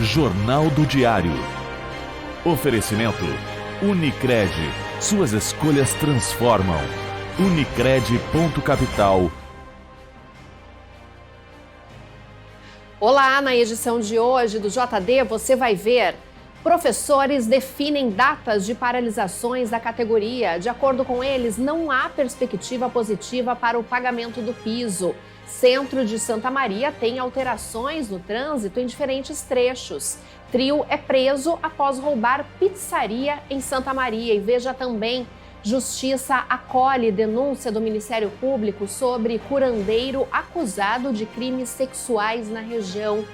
Jornal do Diário. Oferecimento Unicred. Suas escolhas transformam. Unicred.capital. Olá, na edição de hoje do JD você vai ver: professores definem datas de paralisações da categoria. De acordo com eles, não há perspectiva positiva para o pagamento do piso. Centro de Santa Maria tem alterações no trânsito em diferentes trechos. Trio é preso após roubar pizzaria em Santa Maria. E veja também: Justiça acolhe denúncia do Ministério Público sobre curandeiro acusado de crimes sexuais na região.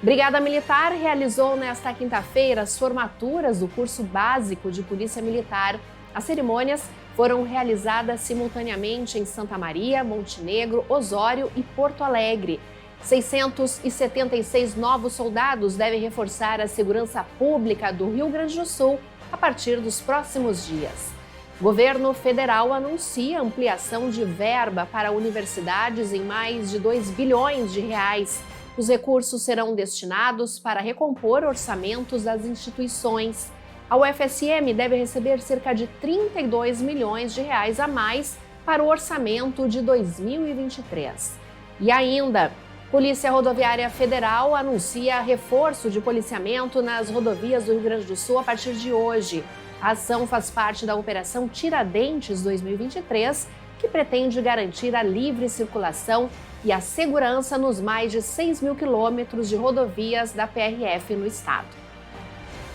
Brigada Militar realizou nesta quinta-feira as formaturas do curso básico de Polícia Militar. As cerimônias foram realizadas simultaneamente em Santa Maria, Montenegro, Osório e Porto Alegre. 676 novos soldados devem reforçar a segurança pública do Rio Grande do Sul a partir dos próximos dias. O governo federal anuncia ampliação de verba para universidades em mais de 2 bilhões de reais. Os recursos serão destinados para recompor orçamentos das instituições. A UFSM deve receber cerca de 32 milhões de reais a mais para o orçamento de 2023. E ainda, Polícia Rodoviária Federal anuncia reforço de policiamento nas rodovias do Rio Grande do Sul a partir de hoje. A ação faz parte da Operação Tiradentes 2023, que pretende garantir a livre circulação e a segurança nos mais de 6 mil quilômetros de rodovias da PRF no estado.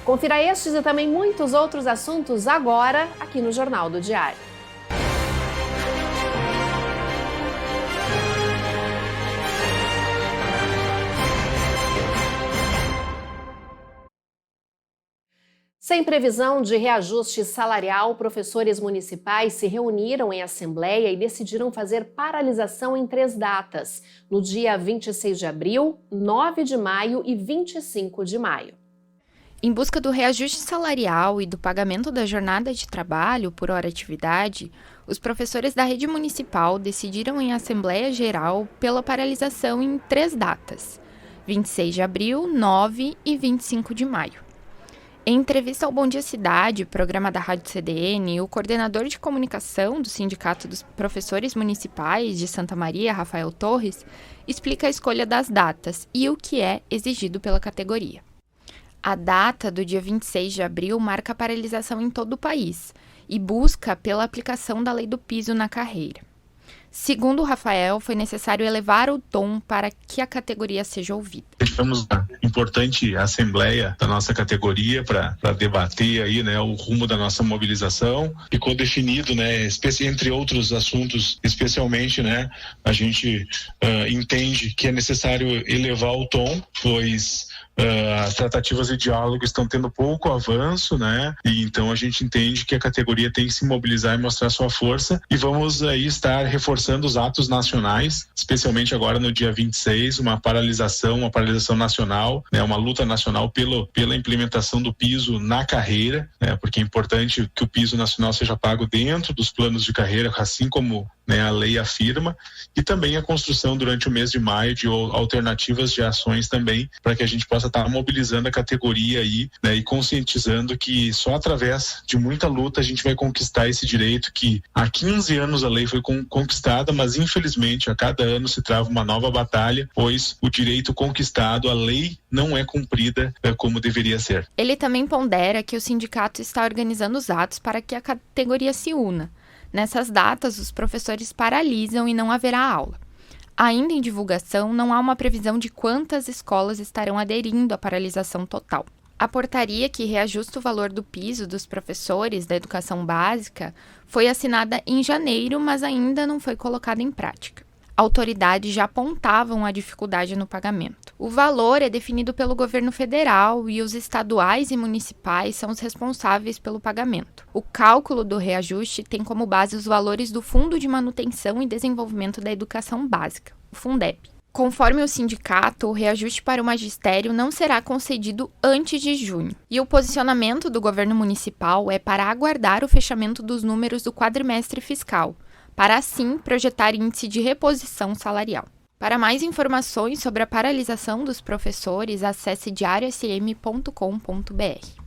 Confira estes e também muitos outros assuntos agora aqui no Jornal do Diário. Sem previsão de reajuste salarial, professores municipais se reuniram em assembleia e decidiram fazer paralisação em 3 datas, no dia 26 de abril, 9 de maio e 25 de maio. Em busca do reajuste salarial e do pagamento da jornada de trabalho por hora atividade, os professores da rede municipal decidiram em Assembleia Geral pela paralisação em 3 datas, 26 de abril, 9 e 25 de maio. Em entrevista ao Bom Dia Cidade, programa da Rádio CDN, o coordenador de comunicação do Sindicato dos Professores Municipais de Santa Maria, Rafael Torres, explica a escolha das datas e o que é exigido pela categoria. A data do dia 26 de abril marca a paralisação em todo o país e busca pela aplicação da lei do piso na carreira. Segundo o Rafael, foi necessário elevar o tom para que a categoria seja ouvida. Tivemos uma importante assembleia da nossa categoria para debater aí, né, o rumo da nossa mobilização. Ficou definido, né, entre outros assuntos, especialmente, né, a gente entende que é necessário elevar o tom, pois as tratativas e diálogo estão tendo pouco avanço, né? E então a gente entende que a categoria tem que se mobilizar e mostrar sua força, e vamos aí estar reforçando os atos nacionais, especialmente agora no dia 26, uma paralisação nacional, né? Uma luta nacional pela implementação do piso na carreira, né? Porque é importante que o piso nacional seja pago dentro dos planos de carreira, assim como, né, a lei afirma, e também a construção durante o mês de maio de alternativas de ações também, para que a gente possa estar mobilizando a categoria aí, né, e conscientizando que só através de muita luta a gente vai conquistar esse direito que há 15 anos a lei foi conquistada, mas infelizmente a cada ano se trava uma nova batalha, pois o direito conquistado, a lei não é cumprida como deveria ser. Ele também pondera que o sindicato está organizando os atos para que a categoria se una. Nessas datas, os professores paralisam e não haverá aula. Ainda em divulgação, não há uma previsão de quantas escolas estarão aderindo à paralisação total. A portaria que reajusta o valor do piso dos professores da educação básica foi assinada em janeiro, mas ainda não foi colocada em prática. Autoridades já apontavam a dificuldade no pagamento. O valor é definido pelo governo federal e os estaduais e municipais são os responsáveis pelo pagamento. O cálculo do reajuste tem como base os valores do Fundo de Manutenção e Desenvolvimento da Educação Básica, o Fundeb. Conforme o sindicato, o reajuste para o magistério não será concedido antes de junho. E o posicionamento do governo municipal é para aguardar o fechamento dos números do quadrimestre fiscal, para assim projetar índice de reposição salarial. Para mais informações sobre a paralisação dos professores, acesse diariosm.com.br.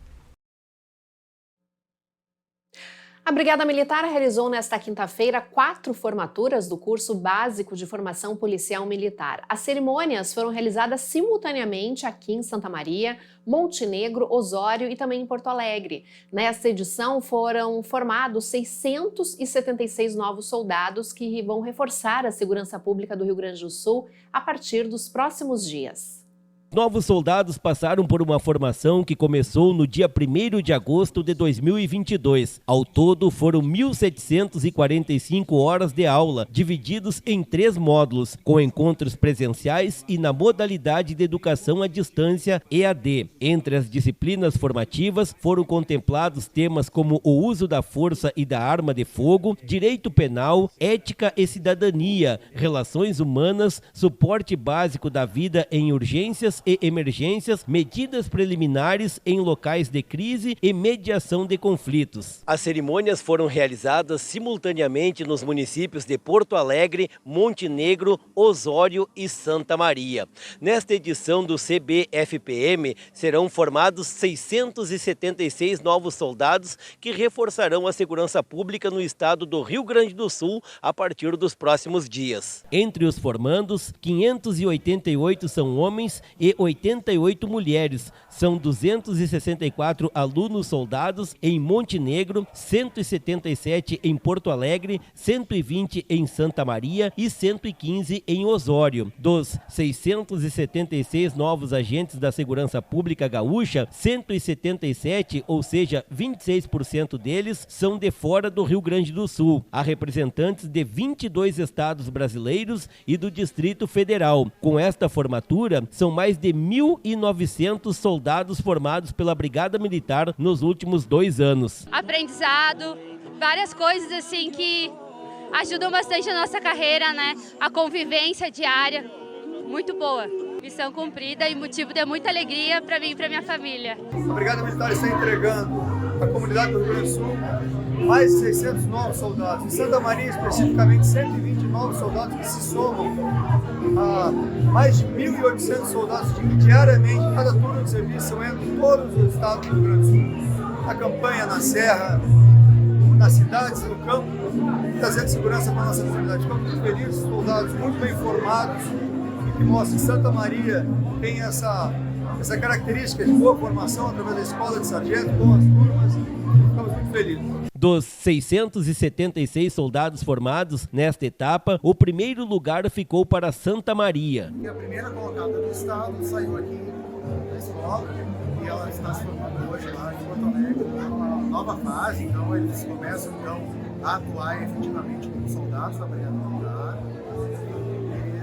A Brigada Militar realizou nesta quinta-feira 4 formaturas do curso básico de formação policial militar. As cerimônias foram realizadas simultaneamente aqui em Santa Maria, Montenegro, Osório e também em Porto Alegre. Nesta edição foram formados 676 novos soldados que vão reforçar a segurança pública do Rio Grande do Sul a partir dos próximos dias. Novos soldados passaram por uma formação que começou no dia 1º de agosto de 2022. Ao todo, foram 1.745 horas de aula, divididos em 3 módulos, com encontros presenciais e na modalidade de educação à distância EAD. Entre as disciplinas formativas, foram contemplados temas como o uso da força e da arma de fogo, direito penal, ética e cidadania, relações humanas, suporte básico da vida em urgências e emergências, medidas preliminares em locais de crise e mediação de conflitos. As cerimônias foram realizadas simultaneamente nos municípios de Porto Alegre, Montenegro, Osório e Santa Maria. Nesta edição do CBFPM serão formados 676 novos soldados que reforçarão a segurança pública no estado do Rio Grande do Sul a partir dos próximos dias. Entre os formandos, 588 são homens e 88 mulheres. São 264 alunos soldados em Montenegro, 177 em Porto Alegre, 120 em Santa Maria e 115 em Osório. Dos 676 novos agentes da Segurança Pública Gaúcha, 177, ou seja, 26% deles, são de fora do Rio Grande do Sul. Há representantes de 22 estados brasileiros e do Distrito Federal. Com esta formatura, são mais de 1.900 soldados formados pela Brigada Militar nos últimos 2 anos. Aprendizado, várias coisas assim que ajudam bastante a nossa carreira, né? A convivência diária, muito boa. Missão cumprida e motivo de muita alegria para mim e para minha família. A Brigada Militar está entregando à comunidade do Rio Grande do Sul mais de 600 novos soldados. Em Santa Maria, especificamente, 120 novos soldados que se somam a mais de 1.800 soldados que diariamente, cada turno de serviço, entram em todos os estados do Rio Grande do Sul. Na campanha, na serra, nas cidades, no campo, trazendo segurança para a nossa comunidade. Ficamos muito felizes, soldados muito bem formados, e que mostram que Santa Maria tem essa característica de boa formação através da escola de sargento, boas turmas. Ficamos muito felizes. Dos 676 soldados formados nesta etapa, o primeiro lugar ficou para Santa Maria. A primeira colocada do estado saiu aqui da escola e ela está se formando hoje lá em Porto Alegre, numa nova fase, então eles começam a atuar efetivamente como soldados da Brigada Militar.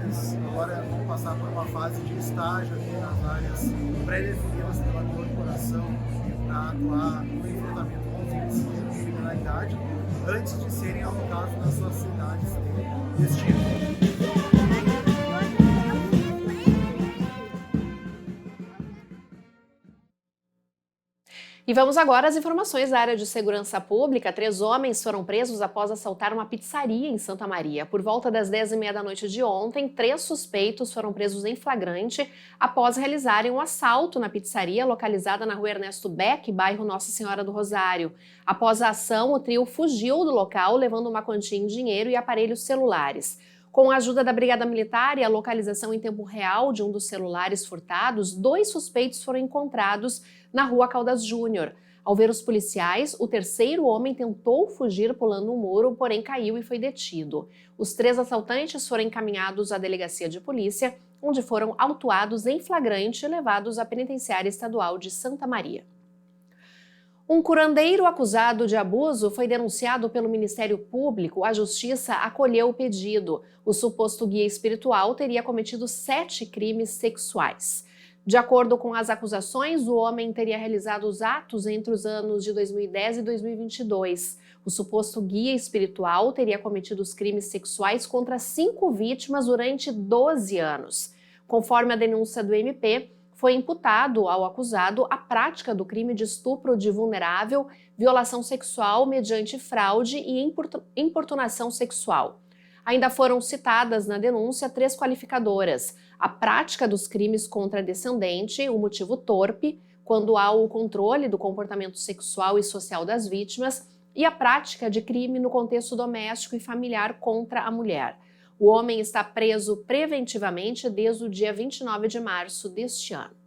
Eles agora vão passar por uma fase de estágio aqui nas áreas pré-definidas pela corporação para atuar no enfrentamento com os índices de criminalidade antes de serem alocados nas suas cidades de destino. E vamos agora às informações da área de segurança pública. 3 homens foram presos após assaltar uma pizzaria em Santa Maria. Por volta das 10h30 da noite de ontem, 3 suspeitos foram presos em flagrante após realizarem um assalto na pizzaria localizada na rua Ernesto Beck, bairro Nossa Senhora do Rosário. Após a ação, o trio fugiu do local, levando uma quantia em dinheiro e aparelhos celulares. Com a ajuda da Brigada Militar e a localização em tempo real de um dos celulares furtados, 2 suspeitos foram encontrados na rua Caldas Júnior. Ao ver os policiais, o terceiro homem tentou fugir pulando um muro, porém caiu e foi detido. Os 3 assaltantes foram encaminhados à delegacia de polícia, onde foram autuados em flagrante e levados à penitenciária estadual de Santa Maria. Um curandeiro acusado de abuso foi denunciado pelo Ministério Público. A Justiça acolheu o pedido. O suposto guia espiritual teria cometido 7 crimes sexuais. De acordo com as acusações, o homem teria realizado os atos entre os anos de 2010 e 2022. O suposto guia espiritual teria cometido os crimes sexuais contra 5 vítimas durante 12 anos. Conforme a denúncia do MP, foi imputado ao acusado a prática do crime de estupro de vulnerável, violação sexual mediante fraude e importunação sexual. Ainda foram citadas na denúncia 3 qualificadoras: a prática dos crimes contra a descendente, o motivo torpe, quando há o controle do comportamento sexual e social das vítimas, e a prática de crime no contexto doméstico e familiar contra a mulher. O homem está preso preventivamente desde o dia 29 de março deste ano.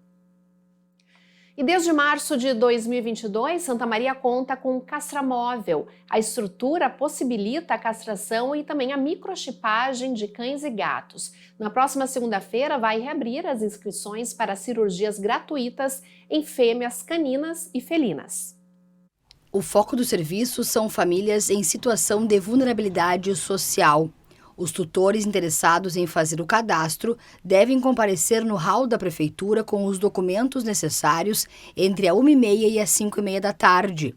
E desde março de 2022, Santa Maria conta com castramóvel. A estrutura possibilita a castração e também a microchipagem de cães e gatos. Na próxima segunda-feira vai reabrir as inscrições para cirurgias gratuitas em fêmeas caninas e felinas. O foco do serviço são famílias em situação de vulnerabilidade social. Os tutores interessados em fazer o cadastro devem comparecer no hall da Prefeitura com os documentos necessários entre a 1h30 e as 5h30 da tarde.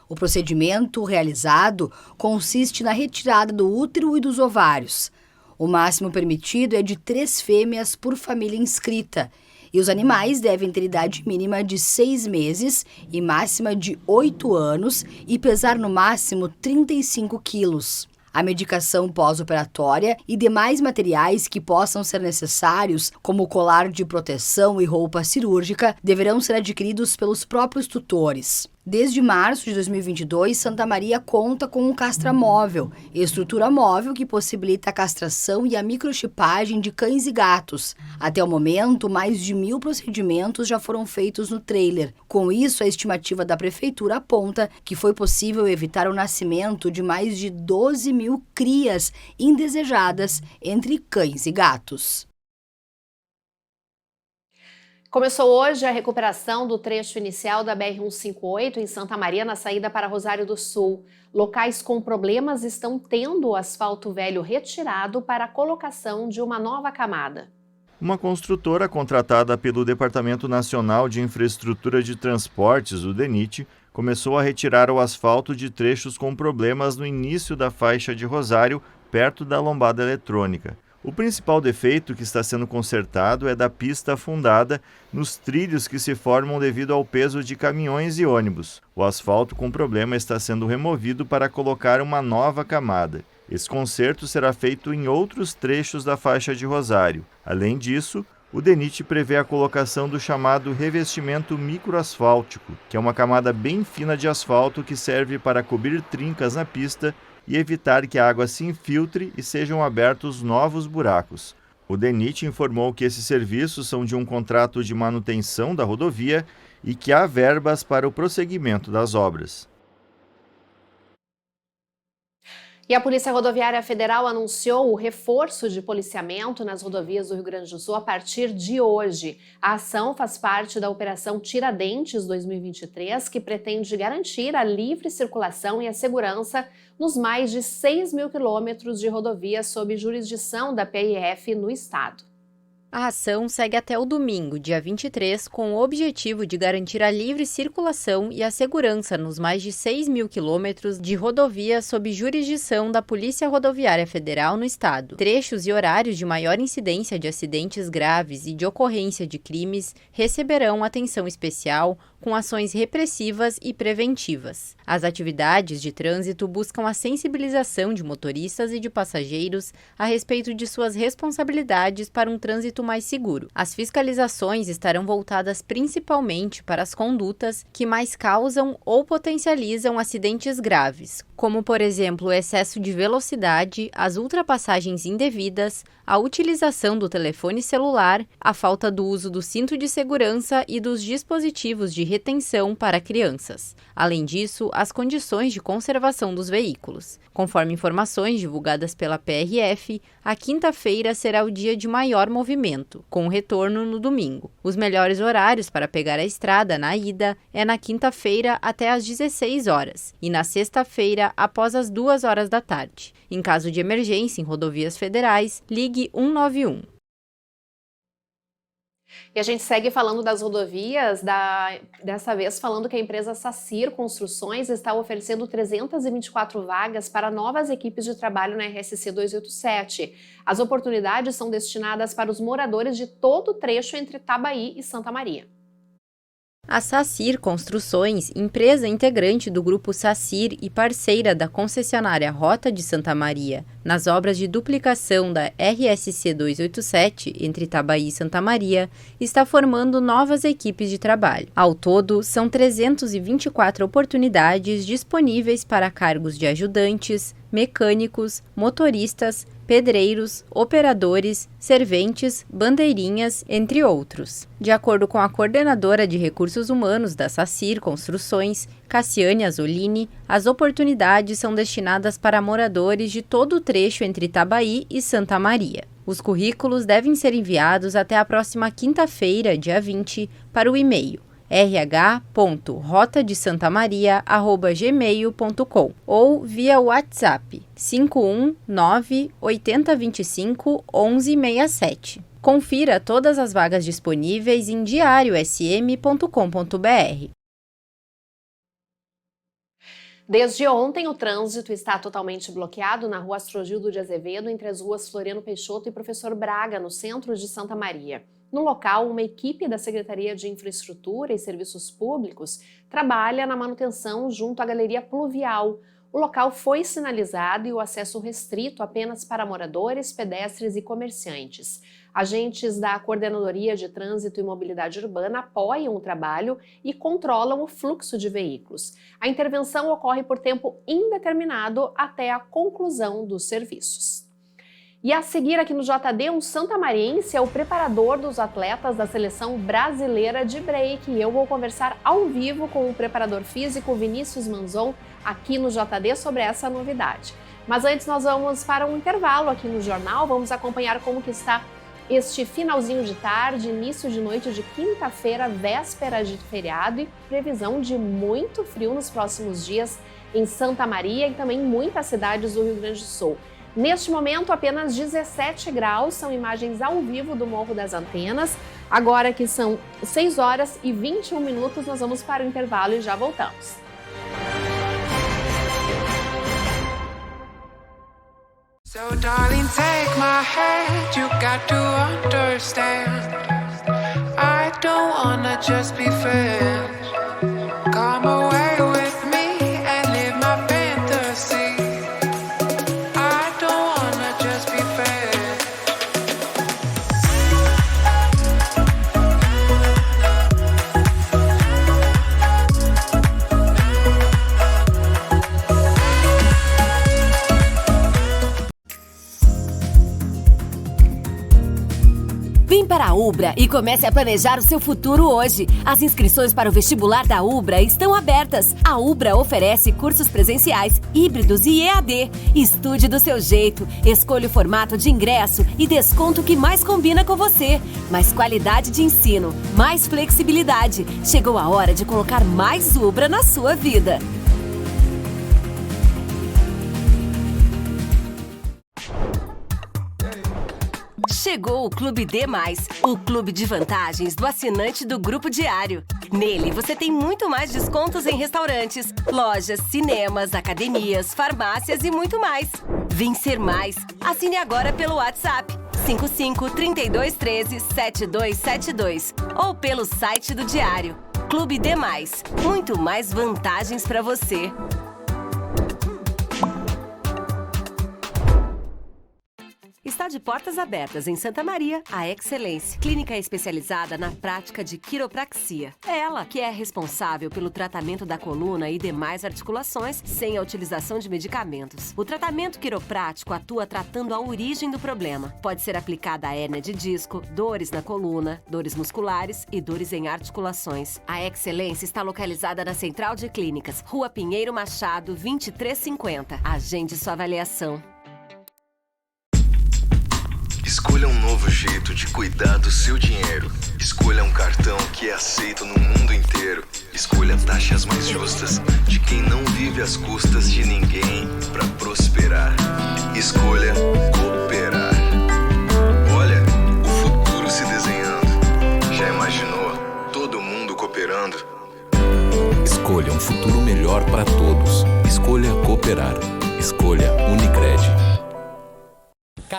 O procedimento realizado consiste na retirada do útero e dos ovários. O máximo permitido é de 3 fêmeas por família inscrita, e os animais devem ter idade mínima de 6 meses e máxima de 8 anos e pesar no máximo 35 quilos. A medicação pós-operatória e demais materiais que possam ser necessários, como colar de proteção e roupa cirúrgica, deverão ser adquiridos pelos próprios tutores. Desde março de 2022, Santa Maria conta com um castramóvel, estrutura móvel que possibilita a castração e a microchipagem de cães e gatos. Até o momento, mais de 1.000 procedimentos já foram feitos no trailer. Com isso, a estimativa da Prefeitura aponta que foi possível evitar o nascimento de mais de 12.000 crias indesejadas entre cães e gatos. Começou hoje a recuperação do trecho inicial da BR-158 em Santa Maria, na saída para Rosário do Sul. Locais com problemas estão tendo o asfalto velho retirado para a colocação de uma nova camada. Uma construtora contratada pelo Departamento Nacional de Infraestrutura de Transportes, o DENIT, começou a retirar o asfalto de trechos com problemas no início da faixa de Rosário, perto da lombada eletrônica. O principal defeito que está sendo consertado é da pista afundada nos trilhos que se formam devido ao peso de caminhões e ônibus. O asfalto com problema está sendo removido para colocar uma nova camada. Esse conserto será feito em outros trechos da faixa de Rosário. Além disso, o DENIT prevê a colocação do chamado revestimento microasfáltico, que é uma camada bem fina de asfalto que serve para cobrir trincas na pista e evitar que a água se infiltre e sejam abertos novos buracos. O DENIT informou que esses serviços são de um contrato de manutenção da rodovia e que há verbas para o prosseguimento das obras. E a Polícia Rodoviária Federal anunciou o reforço de policiamento nas rodovias do Rio Grande do Sul a partir de hoje. A ação faz parte da Operação Tiradentes 2023, que pretende garantir a livre circulação e a segurança nos mais de 6.000 quilômetros de rodovias sob jurisdição da PRF no estado. A ação segue até o domingo, dia 23, com o objetivo de garantir a livre circulação e a segurança nos mais de 6.000 quilômetros de rodovias sob jurisdição da Polícia Rodoviária Federal no estado. Trechos e horários de maior incidência de acidentes graves e de ocorrência de crimes receberão atenção especial com ações repressivas e preventivas. As atividades de trânsito buscam a sensibilização de motoristas e de passageiros a respeito de suas responsabilidades para um trânsito mais seguro. As fiscalizações estarão voltadas principalmente para as condutas que mais causam ou potencializam acidentes graves, como, por exemplo, o excesso de velocidade, as ultrapassagens indevidas, a utilização do telefone celular, a falta do uso do cinto de segurança e dos dispositivos de retenção para crianças. Além disso, as condições de conservação dos veículos. Conforme informações divulgadas pela PRF, a quinta-feira será o dia de maior movimento, com retorno no domingo. Os melhores horários para pegar a estrada na ida é na quinta-feira até às 16 horas e na sexta-feira após as 2 horas da tarde. Em caso de emergência em rodovias federais, ligue 191. E a gente segue falando das rodovias, dessa vez falando que a empresa Sacir Construções está oferecendo 324 vagas para novas equipes de trabalho na RSC 287. As oportunidades são destinadas para os moradores de todo o trecho entre Tabaí e Santa Maria. A Sacir Construções, empresa integrante do grupo Sacir e parceira da concessionária Rota de Santa Maria, nas obras de duplicação da RSC 287 entre Itabaí e Santa Maria, está formando novas equipes de trabalho. Ao todo, são 324 oportunidades disponíveis para cargos de ajudantes, mecânicos, motoristas, pedreiros, operadores, serventes, bandeirinhas, entre outros. De acordo com a coordenadora de recursos humanos da Sacir Construções, Cassiane Azzolini, as oportunidades são destinadas para moradores de todo o trecho entre Itabaí e Santa Maria. Os currículos devem ser enviados até a próxima quinta-feira, dia 20, para o e-mail rh.rotadesantamaria@gmail.com ou via WhatsApp 519 8025 1167. Confira todas as vagas disponíveis em diariosm.com.br. Desde ontem, o trânsito está totalmente bloqueado na rua Astrogildo de Azevedo, entre as ruas Floriano Peixoto e Professor Braga, no centro de Santa Maria. No local, uma equipe da Secretaria de Infraestrutura e Serviços Públicos trabalha na manutenção junto à Galeria Pluvial. O local foi sinalizado e o acesso restrito apenas para moradores, pedestres e comerciantes. Agentes da Coordenadoria de Trânsito e Mobilidade Urbana apoiam o trabalho e controlam o fluxo de veículos. A intervenção ocorre por tempo indeterminado até a conclusão dos serviços. E a seguir aqui no JD, um santamariense é o preparador dos atletas da Seleção Brasileira de Break. E eu vou conversar ao vivo com o preparador físico Vinícius Manzon aqui no JD sobre essa novidade. Mas antes nós vamos para um intervalo aqui no jornal, vamos acompanhar como que está este finalzinho de tarde, início de noite de quinta-feira, véspera de feriado e previsão de muito frio nos próximos dias em Santa Maria e também em muitas cidades do Rio Grande do Sul. Neste momento, apenas 17 graus, são imagens ao vivo do Morro das Antenas. Agora que são 6 horas e 21 minutos, nós vamos para o intervalo e já voltamos. So darling, take my hand, you got to understand. I don't wanna just be friends. Come away with me and live my fantasy. I don't wanna just be friends. Vem para a Ubra e comece a planejar o seu futuro hoje. As inscrições para o vestibular da Ubra estão abertas. A Ubra oferece cursos presenciais, híbridos e EAD. Estude do seu jeito, escolha o formato de ingresso e desconto que mais combina com você. Mais qualidade de ensino, mais flexibilidade. Chegou a hora de colocar mais Ubra na sua vida. Chegou o Clube D+, o clube de vantagens do assinante do Grupo Diário. Nele, você tem muito mais descontos em restaurantes, lojas, cinemas, academias, farmácias e muito mais. Vencer mais. Assine agora pelo WhatsApp 55 32 13 7272 ou pelo site do Diário. Clube D+, muito mais vantagens para você. Está de portas abertas em Santa Maria, a Excelência, clínica especializada na prática de quiropraxia. É ela que é responsável pelo tratamento da coluna e demais articulações sem a utilização de medicamentos. O tratamento quiroprático atua tratando a origem do problema. Pode ser aplicada a hérnia de disco, dores na coluna, dores musculares e dores em articulações. A Excelência está localizada na Central de Clínicas, Rua Pinheiro Machado, 2350. Agende sua avaliação. Escolha um novo jeito de cuidar do seu dinheiro. Escolha um cartão que é aceito no mundo inteiro. Escolha taxas mais justas de quem não vive às custas de ninguém para prosperar. Escolha cooperar. Olha, o futuro se desenhando. Já imaginou todo mundo cooperando? Escolha um futuro melhor para todos. Escolha cooperar. Escolha Unicred.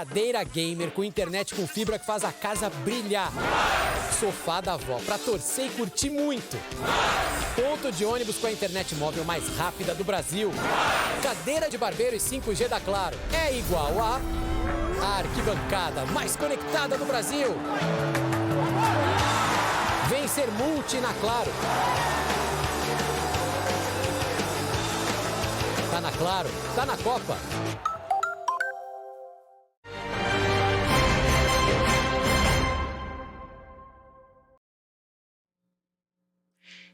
cadeira gamer com internet com fibra que faz a casa brilhar. Sofá da avó pra torcer e curtir muito. Ponto de ônibus com a internet móvel mais rápida do Brasil. Cadeira de barbeiro e 5G da Claro é igual a arquibancada mais conectada do Brasil. Vem ser multi na Claro. Tá na Claro, tá na Copa.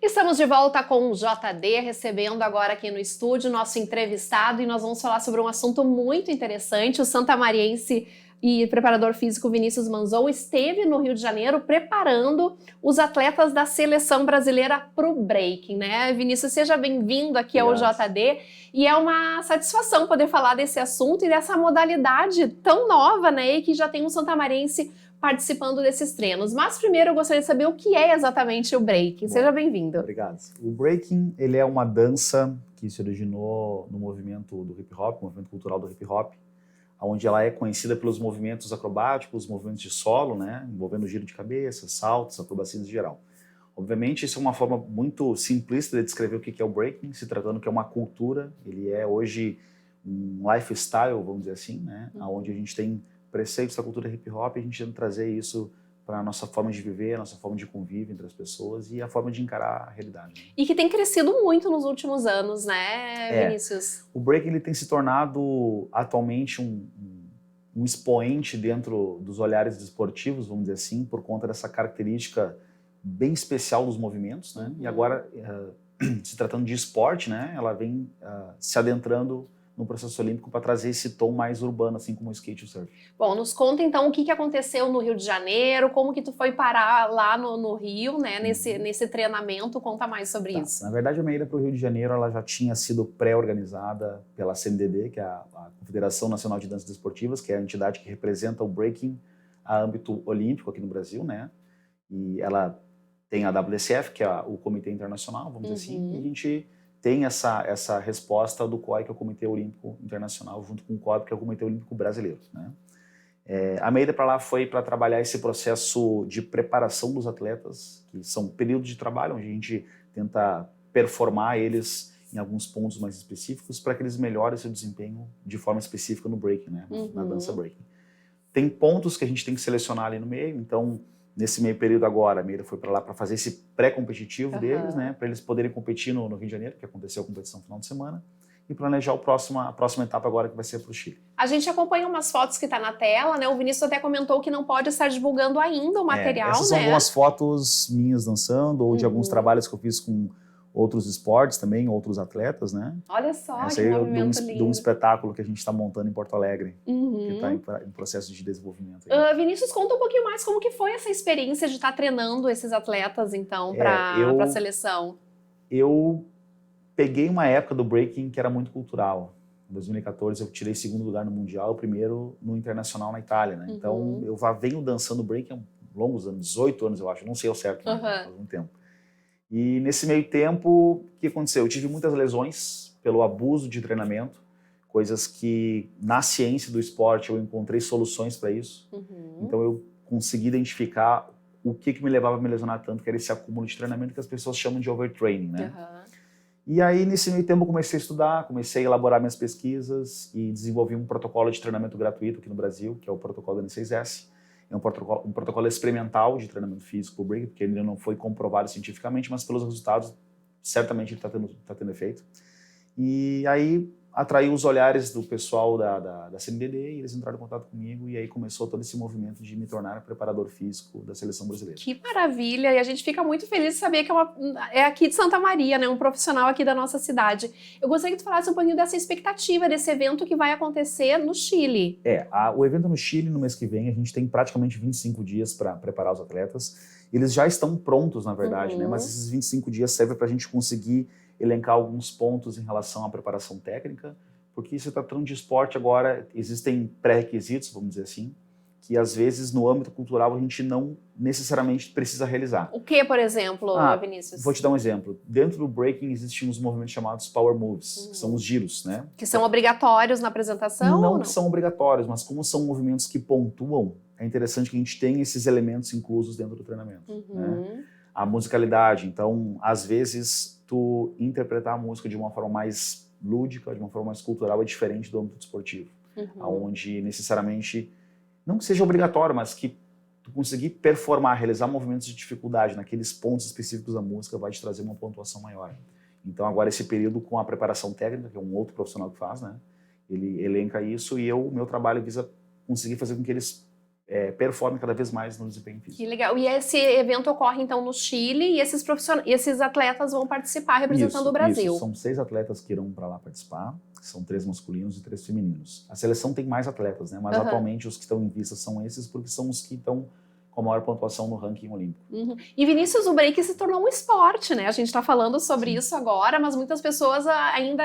Estamos de volta com o JD, recebendo agora aqui no estúdio nosso entrevistado, e nós vamos falar sobre um assunto muito interessante. O santamariense e preparador físico Vinícius Manzon esteve no Rio de Janeiro preparando os atletas da seleção brasileira para o breaking, né? Vinícius, seja bem-vindo aqui ao JD, e é uma satisfação poder falar desse assunto e dessa modalidade tão nova, né? E que já tem um santamariense participando desses treinos. Mas primeiro eu gostaria de saber o que é exatamente o breaking. Seja bem-vindo. Obrigado. O breaking, ele é uma dança que se originou no movimento do hip hop, movimento cultural do hip hop, onde ela é conhecida pelos movimentos acrobáticos, movimentos de solo, né, envolvendo giro de cabeça, saltos, acrobacias em geral. Obviamente, isso é uma forma muito simplista de descrever o que é o breaking, se tratando que é uma cultura, ele é hoje um lifestyle, vamos dizer assim, né, onde a gente tem preceitos da cultura hip hop e a gente tenta trazer isso para a nossa forma de viver, a nossa forma de convívio entre as pessoas e a forma de encarar a realidade. Né? E que tem crescido muito nos últimos anos, né, Vinícius? O breaking ele tem se tornado atualmente um expoente dentro dos olhares desportivos, vamos dizer assim, por conta dessa característica bem especial dos movimentos, né? E agora, se tratando de esporte, né, ela vem se adentrando no processo olímpico para trazer esse tom mais urbano, assim como o skate e o surf. Bom, nos conta então o que aconteceu no Rio de Janeiro, como que tu foi parar lá no Rio, né, nesse treinamento, conta mais sobre isso. Na verdade, a minha ida para o Rio de Janeiro, ela já tinha sido pré-organizada pela CNDD, que é a Confederação Nacional de Danças Desportivas, que é a entidade que representa o breaking a âmbito olímpico aqui no Brasil, né, e ela tem a WSF, que é o Comitê Internacional, vamos dizer assim, e a gente tem essa resposta do COI, que é o Comitê Olímpico Internacional, junto com o COB, que é o Comitê Olímpico Brasileiro. Né? A minha ida para lá foi para trabalhar esse processo de preparação dos atletas, que são períodos de trabalho, onde a gente tenta performar eles em alguns pontos mais específicos, para que eles melhorem seu desempenho de forma específica no breaking, né? Na dança breaking. Tem pontos que a gente tem que selecionar ali no meio, então nesse meio período agora, a Meira foi para lá para fazer esse pré-competitivo deles, né, para eles poderem competir no Rio de Janeiro, que aconteceu a competição no final de semana, e planejar a próxima etapa agora, que vai ser para o Chile. A gente acompanha umas fotos que tá na tela, né, o Vinícius até comentou que não pode estar divulgando ainda o material, essas são algumas fotos minhas dançando, ou de alguns trabalhos que eu fiz com outros esportes também, outros atletas, né? Olha só, essa que aí movimento lindo. De um espetáculo que a gente está montando em Porto Alegre, que está em processo de desenvolvimento. Vinícius, conta um pouquinho mais como que foi essa experiência de estar treinando esses atletas, então, para a seleção. Eu peguei uma época do breaking que era muito cultural. Em 2014 eu tirei 2º lugar no Mundial, 1º no Internacional na Itália, né? Então eu venho dançando breaking há longos anos, 18 anos eu acho, não sei ao certo, né? Faz um tempo. E nesse meio tempo, o que aconteceu? Eu tive muitas lesões pelo abuso de treinamento, coisas que na ciência do esporte eu encontrei soluções para isso. Então eu consegui identificar o que me levava a me lesionar tanto, que era esse acúmulo de treinamento que as pessoas chamam de overtraining, né? E aí nesse meio tempo eu comecei a estudar, comecei a elaborar minhas pesquisas e desenvolvi um protocolo de treinamento gratuito aqui no Brasil, que é o protocolo N6S. É um protocolo experimental de treinamento físico para o breaking, porque ainda não foi comprovado cientificamente, mas pelos resultados, certamente ele está tendo efeito. E aí atraiu os olhares do pessoal da CNBD e eles entraram em contato comigo e aí começou todo esse movimento de me tornar preparador físico da seleção brasileira. Que maravilha! E a gente fica muito feliz de saber que é aqui de Santa Maria, né? Um profissional aqui da nossa cidade. Eu gostaria que tu falasse um pouquinho dessa expectativa desse evento que vai acontecer no Chile. O evento no Chile, no mês que vem, a gente tem praticamente 25 dias para preparar os atletas. Eles já estão prontos, na verdade, né? Mas esses 25 dias servem para a gente conseguir elencar alguns pontos em relação à preparação técnica, porque se tratando de esporte agora, existem pré-requisitos, vamos dizer assim, que às vezes no âmbito cultural a gente não necessariamente precisa realizar. O que, por exemplo, Vinícius? Vou te dar um exemplo. Dentro do breaking existem uns movimentos chamados power moves, que são os giros, né? Que são obrigatórios na apresentação? Não que são obrigatórios, mas como são movimentos que pontuam, é interessante que a gente tenha esses elementos inclusos dentro do treinamento. Né? A musicalidade, então, às vezes, tu interpretar a música de uma forma mais lúdica, de uma forma mais cultural, é diferente do âmbito esportivo, onde necessariamente, não que seja obrigatório, mas que tu conseguir performar, realizar movimentos de dificuldade naqueles pontos específicos da música vai te trazer uma pontuação maior. Então agora esse período com a preparação técnica, que é um outro profissional que faz, né? Ele elenca isso e o meu trabalho visa conseguir fazer com que eles performem cada vez mais no desempenho físico. Que legal. E esse evento ocorre então no Chile e esses atletas vão participar representando o Brasil. Isso. São 6 atletas que irão para lá participar, são 3 masculinos e 3 femininos. A seleção tem mais atletas, né? Mas atualmente os que estão em vista são esses porque são os que estão com a maior pontuação no ranking olímpico. E Vinícius, o break se tornou um esporte, né? A gente está falando sobre isso agora, mas muitas pessoas ainda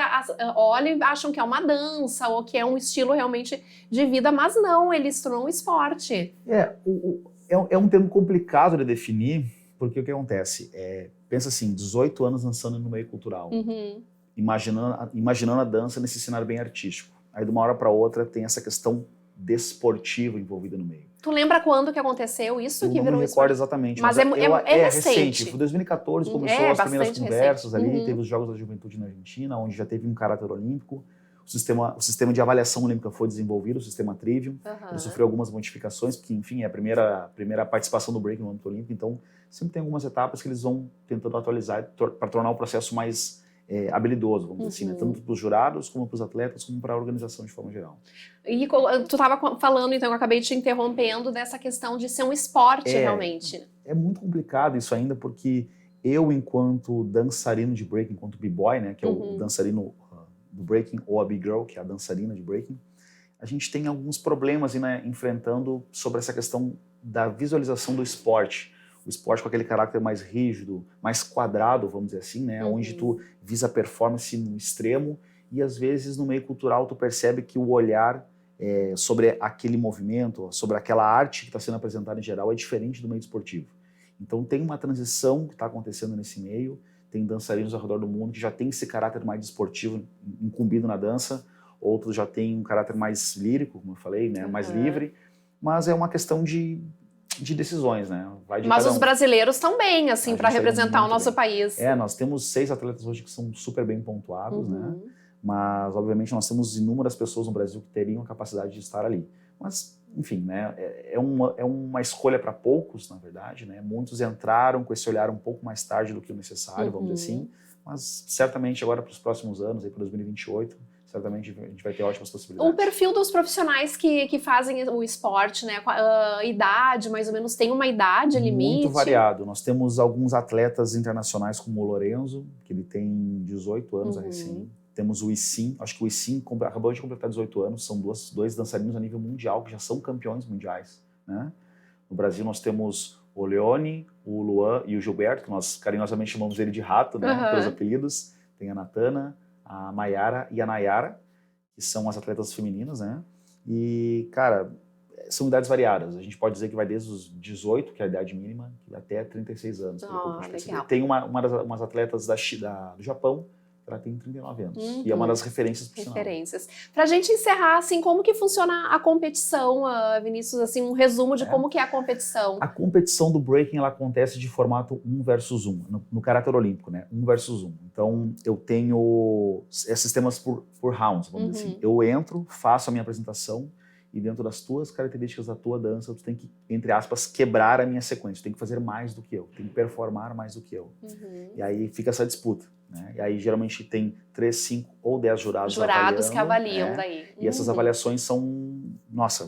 olham e acham que é uma dança ou que é um estilo realmente de vida, mas não, ele se tornou um esporte. É um termo complicado de definir, porque o que acontece? Pensa assim, 18 anos dançando no meio cultural, imaginando a dança nesse cenário bem artístico. Aí de uma hora para outra tem essa questão desportiva envolvida no meio. Tu lembra quando que aconteceu isso? Eu não me recordo exatamente, mas é recente. Foi 2014, começou as primeiras conversas ali, teve os Jogos da Juventude na Argentina, onde já teve um caráter olímpico. O sistema de avaliação olímpica foi desenvolvido, o sistema Trivium. Ele sofreu algumas modificações, porque, enfim, é a primeira participação do break no âmbito olímpico, então sempre tem algumas etapas que eles vão tentando atualizar para tornar o processo mais habilidoso, vamos dizer assim, né? Tanto para os jurados, como para os atletas, como para a organização de forma geral. E tu estava falando, então, eu acabei te interrompendo, dessa questão de ser um esporte, realmente. É muito complicado isso ainda, porque eu, enquanto dançarino de breaking, enquanto b-boy, né, que é o dançarino do breaking, ou a b-girl, que é a dançarina de breaking, a gente tem alguns problemas enfrentando sobre essa questão da visualização do esporte. O esporte com aquele caráter mais rígido, mais quadrado, vamos dizer assim, né? Onde tu visa a performance no extremo e às vezes no meio cultural tu percebe que o olhar sobre aquele movimento, sobre aquela arte que está sendo apresentada em geral é diferente do meio esportivo. Então tem uma transição que está acontecendo nesse meio, tem dançarinos ao redor do mundo que já tem esse caráter mais esportivo incumbido na dança, outros já têm um caráter mais lírico, como eu falei, né? Mais livre, mas é uma questão de decisões, né? Mas os brasileiros estão bem, assim, para representar o nosso país. Nós temos 6 atletas hoje que são super bem pontuados, né? Mas, obviamente, nós temos inúmeras pessoas no Brasil que teriam a capacidade de estar ali. Mas, enfim, né? É uma escolha para poucos, na verdade, né? Muitos entraram com esse olhar um pouco mais tarde do que o necessário, vamos dizer assim. Mas, certamente, agora para os próximos anos, aí para 2028, certamente a gente vai ter ótimas possibilidades. O perfil dos profissionais que fazem o esporte, né? A idade, mais ou menos, tem uma idade limite? Muito variado. Nós temos alguns atletas internacionais como o Lorenzo, que ele tem 18 anos a recém. Temos o Issim, acho que o Issim acabou de completar 18 anos, são dois dançarinos a nível mundial, que já são campeões mundiais, né? No Brasil nós temos o Leone, o Luan e o Gilberto, que nós carinhosamente chamamos ele de Rato, né? Pelos apelidos. Tem a Natana, a Mayara e a Nayara, que são as atletas femininas, né? E, cara, são idades variadas. A gente pode dizer que vai desde os 18, que é a idade mínima, até 36 anos. Legal. Tem umas atletas do Japão, ela tem 39 anos. E é uma das referências profissionais. Pra gente encerrar, assim, como que funciona a competição, Vinícius? Assim, um resumo de como que é a competição. A competição do breaking, ela acontece de formato 1 versus 1, no caráter olímpico, né? 1 versus 1. Então, eu tenho sistemas por rounds, vamos dizer assim. Eu entro, faço a minha apresentação, e dentro das tuas características da tua dança, tu tem que, entre aspas, quebrar a minha sequência. Tu tem que fazer mais do que eu, tem que performar mais do que eu. E aí fica essa disputa, né? E aí geralmente tem 3, 5 ou 10 jurados que avaliam daí. E essas avaliações são,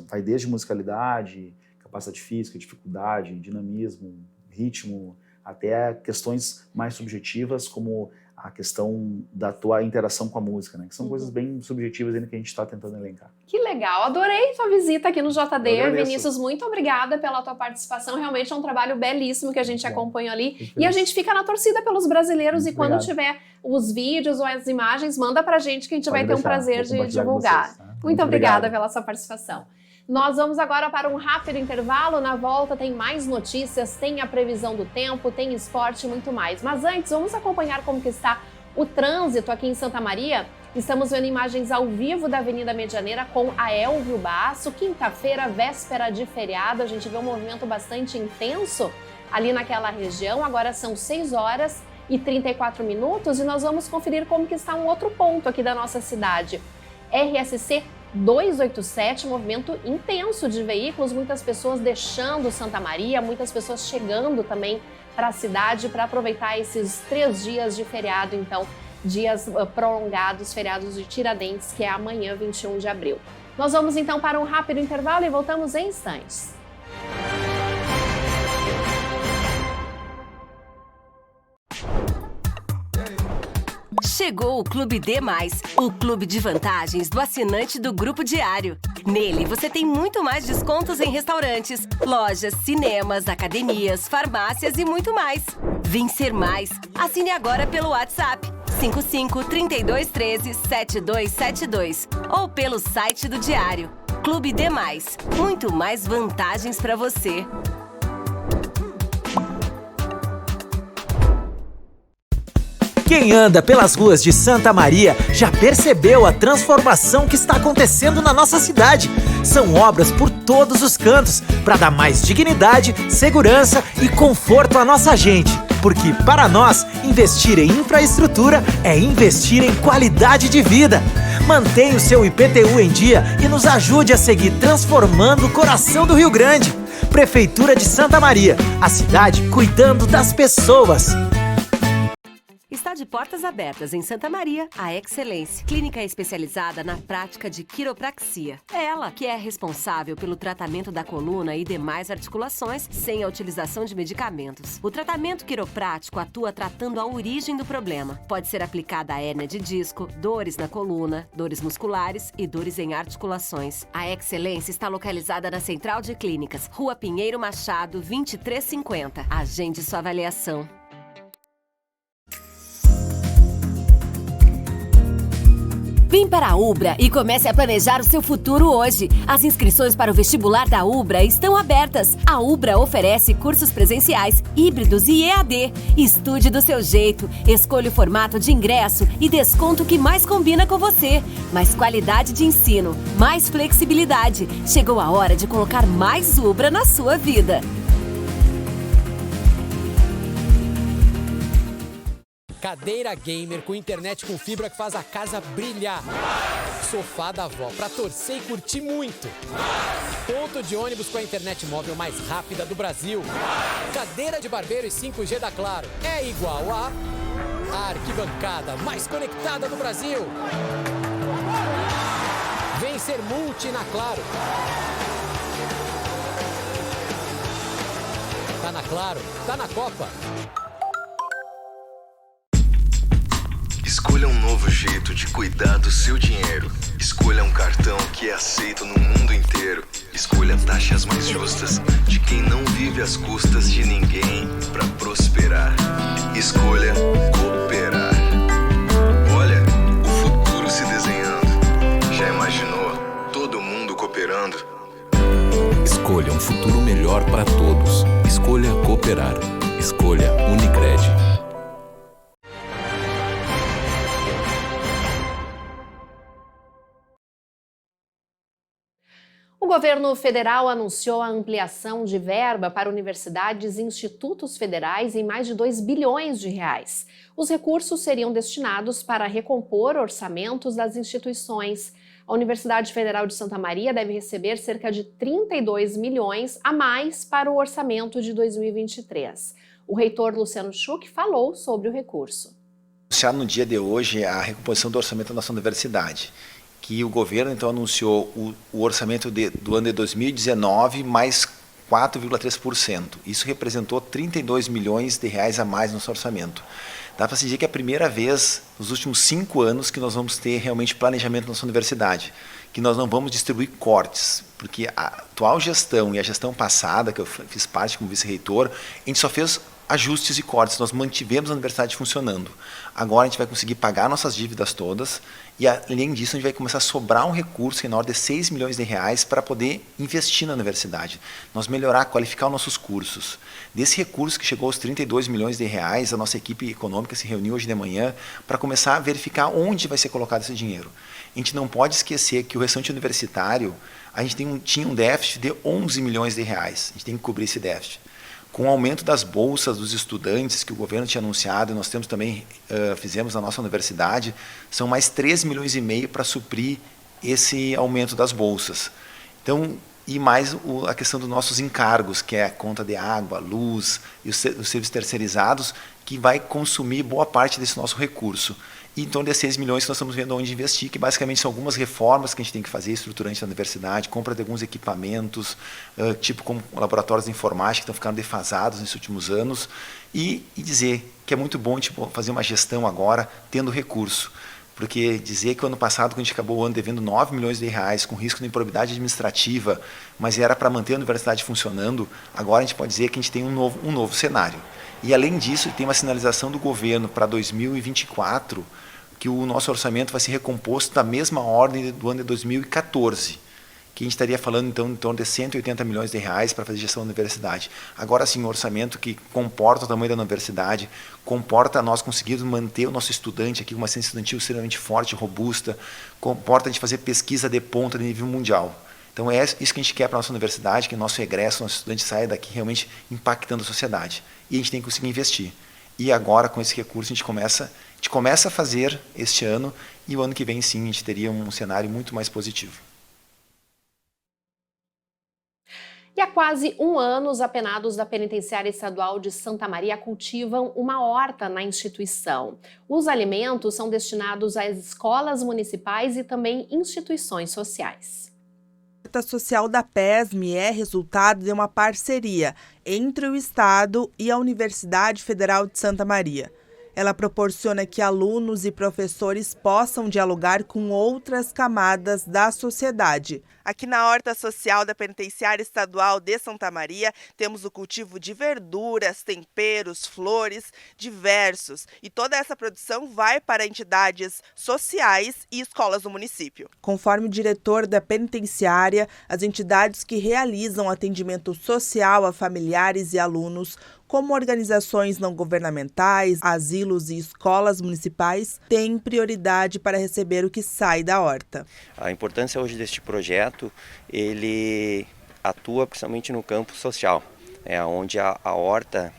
vai desde musicalidade, capacidade física, dificuldade, dinamismo, ritmo, até questões mais subjetivas, como a questão da tua interação com a música, né? Que são coisas bem subjetivas ainda que a gente está tentando elencar. Que legal, adorei tua visita aqui no JD. Vinícius, muito obrigada pela tua participação. Realmente é um trabalho belíssimo que a gente acompanha ali. E a gente fica na torcida pelos brasileiros e quando tiver os vídeos ou as imagens, manda pra gente que a gente vai ter um prazer de divulgar. Muito obrigada pela sua participação. Nós vamos agora para um rápido intervalo. Na volta tem mais notícias, tem a previsão do tempo, tem esporte e muito mais. Mas antes, vamos acompanhar como que está o trânsito aqui em Santa Maria. Estamos vendo imagens ao vivo da Avenida Medianeira com a Elvio Basso. Quinta-feira, véspera de feriado, a gente vê um movimento bastante intenso ali naquela região. Agora são 6h34 e nós vamos conferir como que está um outro ponto aqui da nossa cidade. RSC 287, movimento intenso de veículos, muitas pessoas deixando Santa Maria, muitas pessoas chegando também para a cidade para aproveitar esses 3 dias de feriado, então, dias prolongados, feriados de Tiradentes, que é amanhã, 21 de abril. Nós vamos então para um rápido intervalo e voltamos em instantes. Chegou o Clube D+, o clube de vantagens do assinante do Grupo Diário. Nele, você tem muito mais descontos em restaurantes, lojas, cinemas, academias, farmácias e muito mais. Vem ser mais. Assine agora pelo WhatsApp 55-3213-7272 ou pelo site do Diário. Clube D+, muito mais vantagens para você. Quem anda pelas ruas de Santa Maria já percebeu a transformação que está acontecendo na nossa cidade. São obras por todos os cantos para dar mais dignidade, segurança e conforto à nossa gente. Porque, para nós, investir em infraestrutura é investir em qualidade de vida. Mantenha o seu IPTU em dia e nos ajude a seguir transformando o coração do Rio Grande. Prefeitura de Santa Maria, a cidade cuidando das pessoas. Está de portas abertas em Santa Maria, a Excelência, clínica especializada na prática de quiropraxia. É ela que é responsável pelo tratamento da coluna e demais articulações sem a utilização de medicamentos. O tratamento quiroprático atua tratando a origem do problema. Pode ser aplicada a hérnia de disco, dores na coluna, dores musculares e dores em articulações. A Excelência está localizada na Central de Clínicas, Rua Pinheiro Machado, 2350. Agende sua avaliação. Vem para a Ubra e comece a planejar o seu futuro hoje. As inscrições para o vestibular da Ubra estão abertas. A Ubra oferece cursos presenciais, híbridos e EAD. Estude do seu jeito, escolha o formato de ingresso e desconto que mais combina com você. Mais qualidade de ensino, mais flexibilidade. Chegou a hora de colocar mais Ubra na sua vida. Cadeira gamer com internet com fibra que faz a casa brilhar. Sofá da avó pra torcer e curtir muito. Ponto de ônibus com a internet móvel mais rápida do Brasil. Cadeira de barbeiro e 5G da Claro é igual a arquibancada mais conectada do Brasil. Vem ser multi na Claro. Tá na Claro, tá na Copa. Escolha um novo jeito de cuidar do seu dinheiro. Escolha um cartão que é aceito no mundo inteiro. Escolha taxas mais justas de quem não vive às custas de ninguém para prosperar. Escolha cooperar. Olha, o futuro se desenhando. Já imaginou todo mundo cooperando? Escolha um futuro melhor para todos. Escolha cooperar. Escolha Unicred. O governo federal anunciou a ampliação de verba para universidades e institutos federais em mais de 2 bilhões de reais. Os recursos seriam destinados para recompor orçamentos das instituições. A Universidade Federal de Santa Maria deve receber cerca de 32 milhões a mais para o orçamento de 2023. O reitor Luciano Schuch falou sobre o recurso. Anunciado no dia de hoje a recomposição do orçamento da nossa universidade, que o governo então anunciou o orçamento do ano de 2019 mais 4,3%. Isso representou 32 milhões de reais a mais no nosso orçamento. Dá para se dizer que é a primeira vez nos últimos 5 anos que nós vamos ter realmente planejamento na nossa universidade, que nós não vamos distribuir cortes, porque a atual gestão e a gestão passada, que eu fiz parte como vice-reitor, a gente só fez ajustes e cortes, nós mantivemos a universidade funcionando. Agora a gente vai conseguir pagar nossas dívidas todas E além disso, a gente vai começar a sobrar um recurso em ordem de 6 milhões de reais para poder investir na universidade. Nós melhorar, qualificar os nossos cursos. Desse recurso que chegou aos 32 milhões de reais, a nossa equipe econômica se reuniu hoje de manhã para começar a verificar onde vai ser colocado esse dinheiro. A gente não pode esquecer que o restante universitário, a gente tinha um déficit de 11 milhões de reais. A gente tem que cobrir esse déficit. Com o aumento das bolsas dos estudantes que o governo tinha anunciado, e nós temos também, fizemos na nossa universidade, são mais 3 milhões e meio para suprir esse aumento das bolsas. Então, e mais a questão dos nossos encargos, que é a conta de água, luz e os serviços terceirizados, que vai consumir boa parte desse nosso recurso. E em torno de 6 milhões que nós estamos vendo onde investir, que basicamente são algumas reformas que a gente tem que fazer, estruturantes da universidade, compra de alguns equipamentos, tipo como laboratórios de informática, que estão ficando defasados nesses últimos anos, e dizer que é muito bom fazer uma gestão agora, tendo recurso. Porque dizer que o ano passado, quando a gente acabou o ano devendo 9 milhões de reais, com risco de improbidade administrativa, mas era para manter a universidade funcionando, agora a gente pode dizer que a gente tem um novo cenário. E além disso, tem uma sinalização do governo para 2024, que o nosso orçamento vai ser recomposto da mesma ordem do ano de 2014, que a gente estaria falando então em torno de 180 milhões de reais para fazer gestão da universidade. Agora sim, um orçamento que comporta o tamanho da universidade, comporta nós conseguirmos manter o nosso estudante aqui com uma ciência estudantil extremamente forte e robusta, comporta a gente fazer pesquisa de ponta de nível mundial. Então é isso que a gente quer para a nossa universidade, que o nosso egresso, nosso estudante saia daqui realmente impactando a sociedade. E a gente tem que conseguir investir. E agora, com esse recurso, a gente começa a fazer este ano, e o ano que vem, sim, a gente teria um cenário muito mais positivo. E há quase um ano, os apenados da Penitenciária Estadual de Santa Maria cultivam uma horta na instituição. Os alimentos são destinados às escolas municipais e também instituições sociais. A horta social da PESM é resultado de uma parceria entre o Estado e a Universidade Federal de Santa Maria. Ela proporciona que alunos e professores possam dialogar com outras camadas da sociedade. Aqui na Horta Social da Penitenciária Estadual de Santa Maria, temos o cultivo de verduras, temperos, flores, diversos. E toda essa produção vai para entidades sociais e escolas do município. Conforme o diretor da penitenciária, as entidades que realizam atendimento social a familiares e alunos, como organizações não governamentais, asilos e escolas municipais, têm prioridade para receber o que sai da horta. A importância hoje deste projeto, ele atua principalmente no campo social, onde a horta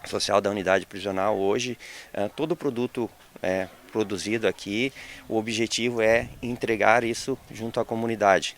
social da unidade prisional hoje, todo produto produzido aqui, o objetivo é entregar isso junto à comunidade,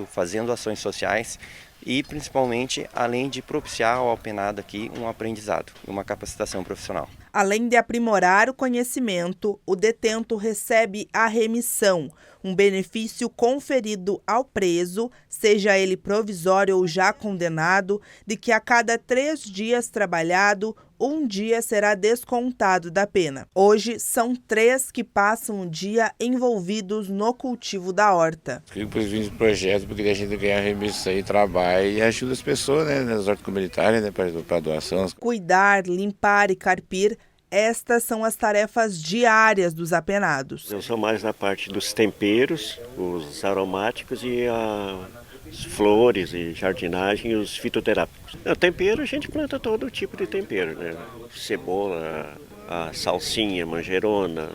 fazendo ações sociais, e principalmente, além de propiciar ao apenado aqui um aprendizado e uma capacitação profissional. Além de aprimorar o conhecimento, o detento recebe a remissão, um benefício conferido ao preso, seja ele provisório ou já condenado, de que a cada 3 dias trabalhado, 1 dia será descontado da pena. Hoje, são 3 que passam o dia envolvidos no cultivo da horta. Fico por vir do projeto porque a gente ganha remissão e trabalha e ajuda as pessoas, nas hortas comunitárias, para doação. Cuidar, limpar e carpir, estas são as tarefas diárias dos apenados. Eu sou mais na parte dos temperos, os aromáticos e as flores e jardinagem e os fitoterápicos. No tempero a gente planta todo tipo de tempero, Cebola, a salsinha, manjerona,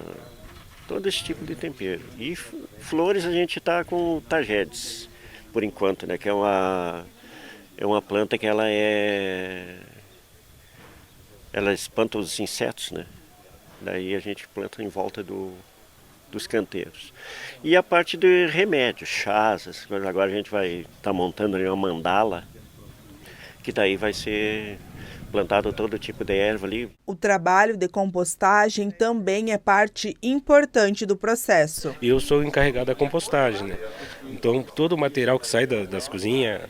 todo esse tipo de tempero. E flores a gente está com tagetes, por enquanto, que é uma planta que ela espanta os insetos, Daí a gente planta em volta dos canteiros. E a parte de remédios, chás, agora a gente vai estar montando uma mandala, que daí vai ser plantado todo tipo de erva ali. O trabalho de compostagem também é parte importante do processo. Eu sou encarregado da compostagem, Então todo o material que sai das cozinhas,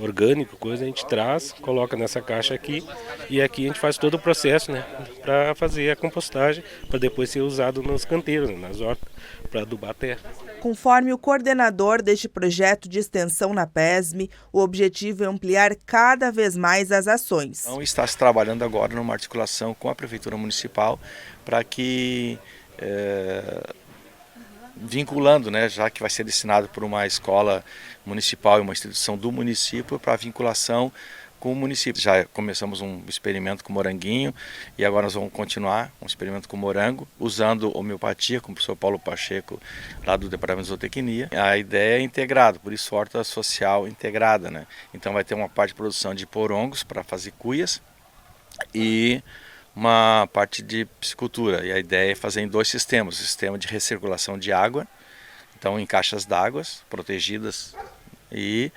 orgânico, a gente traz, coloca nessa caixa aqui, e aqui a gente faz todo o processo, para fazer a compostagem, para depois ser usado nos canteiros, nas hortas, para adubar a terra. Conforme o coordenador deste projeto de extensão na PESM, o objetivo é ampliar cada vez mais as ações. Então está se trabalhando agora numa articulação com a Prefeitura Municipal para que vinculando, né, já que vai ser destinado por uma escola municipal e uma instituição do município, para vinculação com o município. Já começamos um experimento com moranguinho e agora nós vamos continuar um experimento com morango, usando homeopatia, com o professor Paulo Pacheco, lá do Departamento de Zootecnia. A ideia é integrada, por isso horta social integrada, né? Então vai ter uma parte de produção de porongos para fazer cuias e uma parte de piscicultura. E a ideia é fazer em 2 sistemas, o sistema de recirculação de água, então em caixas d'água protegidas, e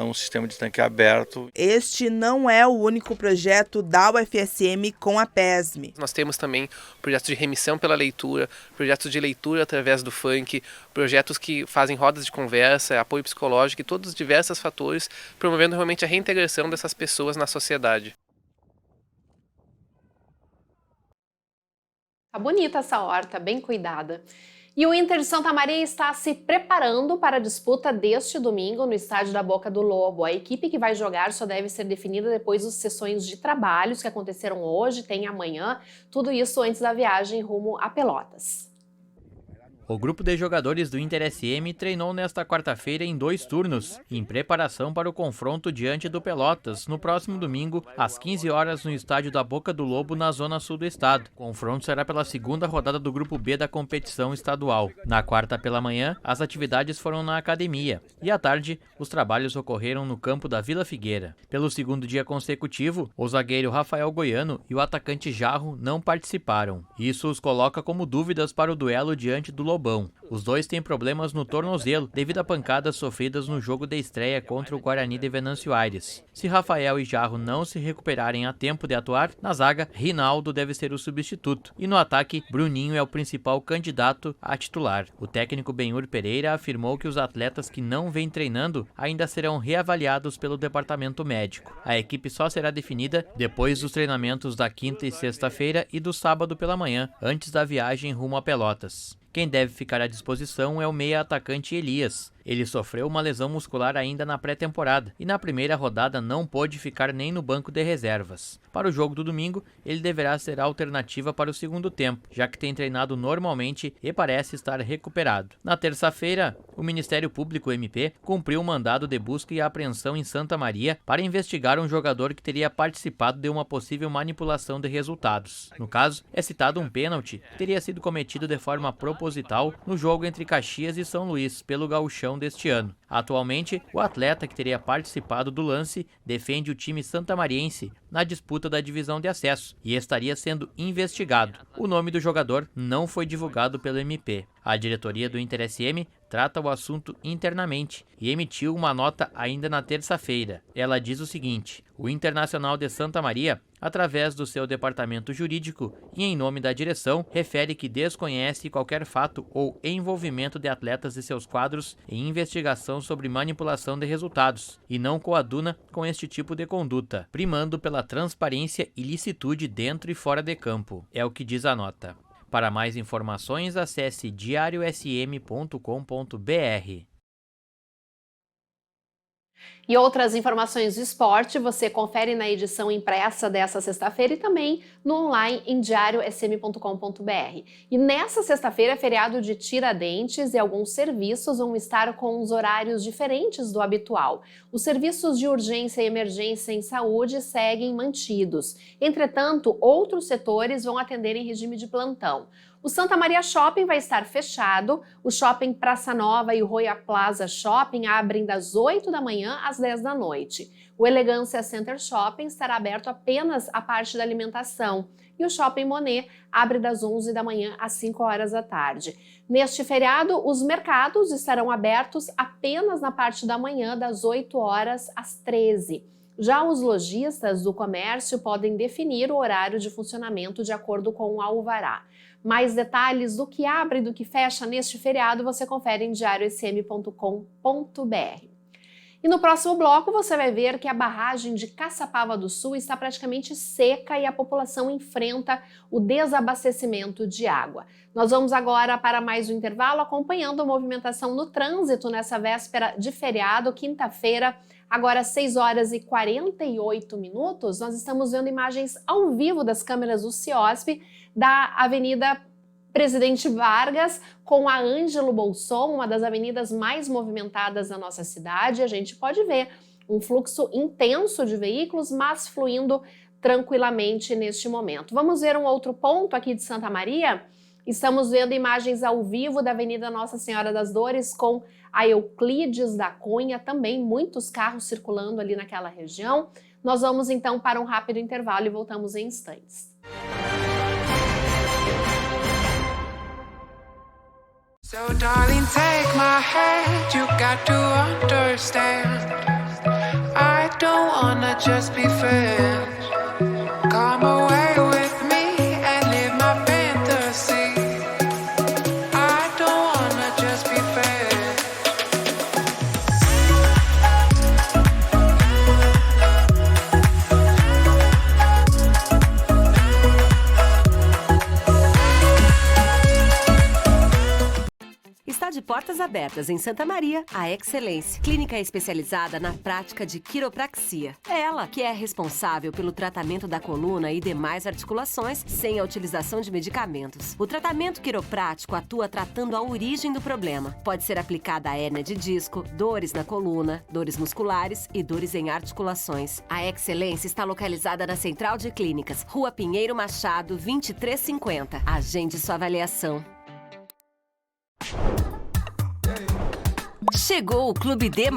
um sistema de tanque aberto. Este não é o único projeto da UFSM com a PESM. Nós temos também projetos de remissão pela leitura, projetos de leitura através do funk, projetos que fazem rodas de conversa, apoio psicológico e todos os diversos fatores, promovendo realmente a reintegração dessas pessoas na sociedade. Tá bonita essa horta, bem cuidada. E o Inter de Santa Maria está se preparando para a disputa deste domingo no estádio da Boca do Lobo. A equipe que vai jogar só deve ser definida depois das sessões de trabalhos que aconteceram hoje, tem amanhã, tudo isso antes da viagem rumo a Pelotas. O grupo de jogadores do Inter SM treinou nesta quarta-feira em 2 turnos, em preparação para o confronto diante do Pelotas, no próximo domingo, às 15 horas, no estádio da Boca do Lobo, na zona sul do estado. O confronto será pela 2ª rodada do grupo B da competição estadual. Na quarta pela manhã, as atividades foram na academia, e à tarde, os trabalhos ocorreram no campo da Vila Figueira. Pelo 2º dia consecutivo, o zagueiro Rafael Goiano e o atacante Jarro não participaram. Isso os coloca como dúvidas para o duelo diante do Lobão. Os dois têm problemas no tornozelo devido a pancadas sofridas no jogo de estreia contra o Guarani de Venâncio Aires. Se Rafael e Jarro não se recuperarem a tempo de atuar, na zaga, Rinaldo deve ser o substituto. E no ataque, Bruninho é o principal candidato a titular. O técnico Benhur Pereira afirmou que os atletas que não vêm treinando ainda serão reavaliados pelo departamento médico. A equipe só será definida depois dos treinamentos da quinta e sexta-feira e do sábado pela manhã, antes da viagem rumo a Pelotas. Quem deve ficar à disposição é o meia atacante Elias. Ele sofreu uma lesão muscular ainda na pré-temporada e na primeira rodada não pôde ficar nem no banco de reservas. Para o jogo do domingo, ele deverá ser a alternativa para o segundo tempo, já que tem treinado normalmente e parece estar recuperado. Na terça-feira, o Ministério Público MP cumpriu um mandado de busca e apreensão em Santa Maria para investigar um jogador que teria participado de uma possível manipulação de resultados. No caso, é citado um pênalti que teria sido cometido de forma proposital no jogo entre Caxias e São Luís, pelo Gauchão deste ano. Atualmente, o atleta que teria participado do lance defende o time santamariense na disputa da divisão de acesso e estaria sendo investigado. O nome do jogador não foi divulgado pelo MP. A diretoria do Inter SM trata o assunto internamente e emitiu uma nota ainda na terça-feira. Ela diz o seguinte: o Internacional de Santa Maria, através do seu departamento jurídico e em nome da direção, refere que desconhece qualquer fato ou envolvimento de atletas e seus quadros em investigação sobre manipulação de resultados e não coaduna com este tipo de conduta, primando pela transparência e licitude dentro e fora de campo. É o que diz a nota. Para mais informações, acesse diariosm.com.br. E outras informações do esporte você confere na edição impressa dessa sexta-feira e também no online em diariosm.com.br. E nessa sexta-feira é feriado de Tiradentes e alguns serviços vão estar com os horários diferentes do habitual. Os serviços de urgência e emergência em saúde seguem mantidos. Entretanto, outros setores vão atender em regime de plantão. O Santa Maria Shopping vai estar fechado, o Shopping Praça Nova e o Royal Plaza Shopping abrem das 8 da manhã às 10 da noite. O Elegância Center Shopping estará aberto apenas a parte da alimentação e o Shopping Monet abre das 11 da manhã às 5 horas da tarde. Neste feriado, os mercados estarão abertos apenas na parte da manhã, das 8 horas às 13. Já os lojistas do comércio podem definir o horário de funcionamento de acordo com o alvará. Mais detalhes do que abre e do que fecha neste feriado você confere em diariosm.com.br. E no próximo bloco você vai ver que a barragem de Caçapava do Sul está praticamente seca e a população enfrenta o desabastecimento de água. Nós vamos agora para mais um intervalo acompanhando a movimentação no trânsito nessa véspera de feriado, quinta-feira, agora às 6 horas e 48 minutos. Nós estamos vendo imagens ao vivo das câmeras do CIOSP da Avenida Presidente Vargas com a Ângelo Bolson, uma das avenidas mais movimentadas da nossa cidade. A gente pode ver um fluxo intenso de veículos, mas fluindo tranquilamente neste momento. Vamos ver um outro ponto aqui de Santa Maria? Estamos vendo imagens ao vivo da Avenida Nossa Senhora das Dores com a Euclides da Cunha, também muitos carros circulando ali naquela região. Nós vamos então para um rápido intervalo e voltamos em instantes. So darling, take my hand, you got to understand, I don't wanna just be friends. Come away with me and live my fantasy, I don't wanna just be friends. Está de portas abertas em Santa Maria, a Excelência, clínica especializada na prática de quiropraxia. É ela que é responsável pelo tratamento da coluna e demais articulações sem a utilização de medicamentos. O tratamento quiroprático atua tratando a origem do problema. Pode ser aplicada a hérnia de disco, dores na coluna, dores musculares e dores em articulações. A Excelência está localizada na Central de Clínicas, Rua Pinheiro Machado, 2350. Agende sua avaliação. Chegou o Clube D+,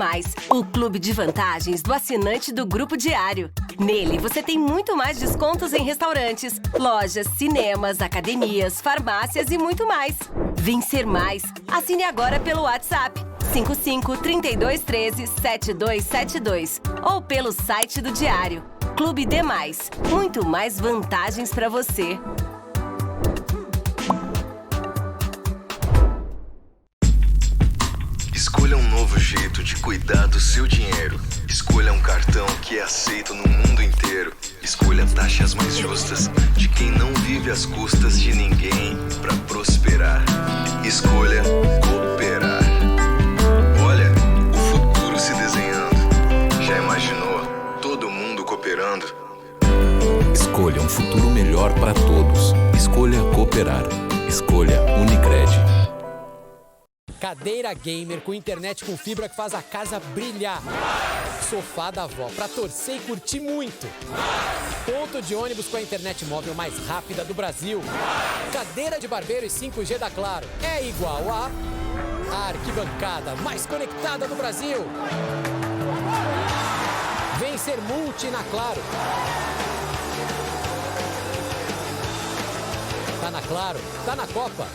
o clube de vantagens do assinante do Grupo Diário. Nele, você tem muito mais descontos em restaurantes, lojas, cinemas, academias, farmácias e muito mais. Vem ser mais. Assine agora pelo WhatsApp 55 32 13 7272 ou pelo site do Diário. Clube D+, muito mais vantagens para você. Escolha um novo jeito de cuidar do seu dinheiro. Escolha um cartão que é aceito no mundo inteiro. Escolha taxas mais justas de quem não vive às custas de ninguém para prosperar. Escolha cooperar. Olha, o futuro se desenhando. Já imaginou todo mundo cooperando? Escolha um futuro melhor para todos. Escolha cooperar. Escolha Unicred. Cadeira gamer com internet com fibra que faz a casa brilhar. Sofá da avó para torcer e curtir muito. Ponto de ônibus com a internet móvel mais rápida do Brasil. Cadeira de barbeiro e 5G da Claro é igual a arquibancada mais conectada do Brasil. Vem ser multi na Claro. Tá na Claro, tá na Copa.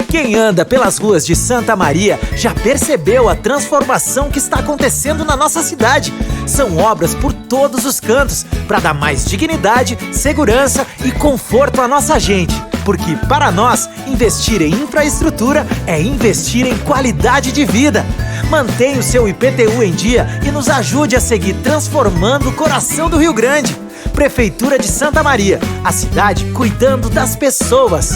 Quem anda pelas ruas de Santa Maria já percebeu a transformação que está acontecendo na nossa cidade. São obras por todos os cantos para dar mais dignidade, segurança e conforto à nossa gente. Porque para nós, investir em infraestrutura é investir em qualidade de vida. Mantenha o seu IPTU em dia e nos ajude a seguir transformando o coração do Rio Grande. Prefeitura de Santa Maria, a cidade cuidando das pessoas.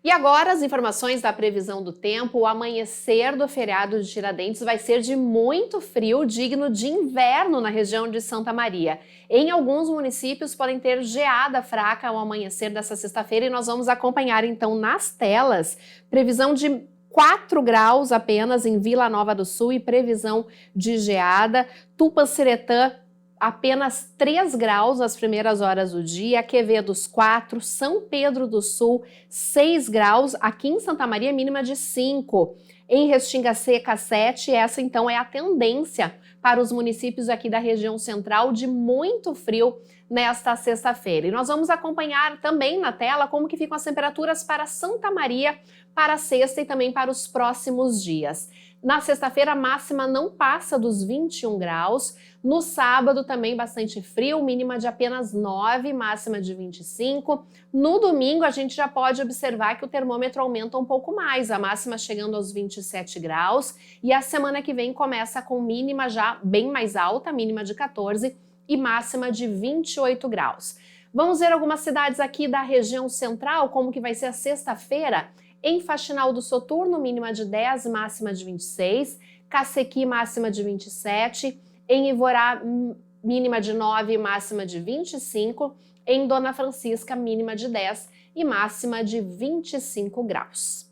E agora as informações da previsão do tempo. O amanhecer do feriado de Tiradentes vai ser de muito frio, digno de inverno na região de Santa Maria. Em alguns municípios podem ter geada fraca ao amanhecer dessa sexta-feira e nós vamos acompanhar então nas telas previsão de 4 graus apenas em Vila Nova do Sul e previsão de geada. Tupanciretã, apenas 3 graus nas primeiras horas do dia, Quevedos 4, São Pedro do Sul 6 graus, aqui em Santa Maria mínima de 5, em Restinga Seca 7, essa então é a tendência para os municípios aqui da região central de muito frio nesta sexta-feira. E nós vamos acompanhar também na tela como que ficam as temperaturas para Santa Maria para a sexta e também para os próximos dias. Na sexta-feira a máxima não passa dos 21 graus, no sábado também bastante frio, mínima de apenas 9, máxima de 25. No domingo a gente já pode observar que o termômetro aumenta um pouco mais, a máxima chegando aos 27 graus e a semana que vem começa com mínima já bem mais alta, mínima de 14 e máxima de 28 graus. Vamos ver algumas cidades aqui da região central, como que vai ser a sexta-feira. Em Faxinal do Soturno, mínima de 10, máxima de 26. Cacequi, máxima de 27, em Ivorá, mínima de 9 e máxima de 25, em Dona Francisca, mínima de 10 e máxima de 25 graus.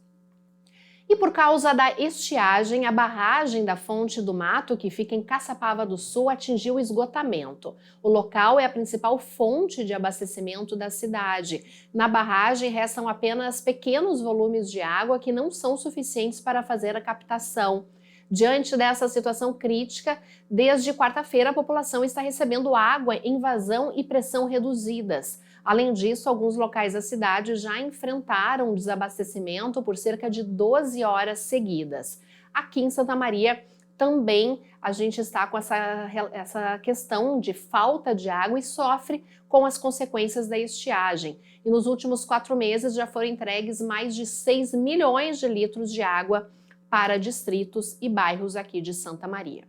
E por causa da estiagem, a barragem da Fonte do Mato, que fica em Caçapava do Sul, atingiu o esgotamento. O local é a principal fonte de abastecimento da cidade. Na barragem restam apenas pequenos volumes de água que não são suficientes para fazer a captação. Diante dessa situação crítica, desde quarta-feira a população está recebendo água em vazão e pressão reduzidas. Além disso, alguns locais da cidade já enfrentaram desabastecimento por cerca de 12 horas seguidas. Aqui em Santa Maria também a gente está com essa questão de falta de água e sofre com as consequências da estiagem. E nos últimos 4 meses já foram entregues mais de 6 milhões de litros de água para distritos e bairros aqui de Santa Maria.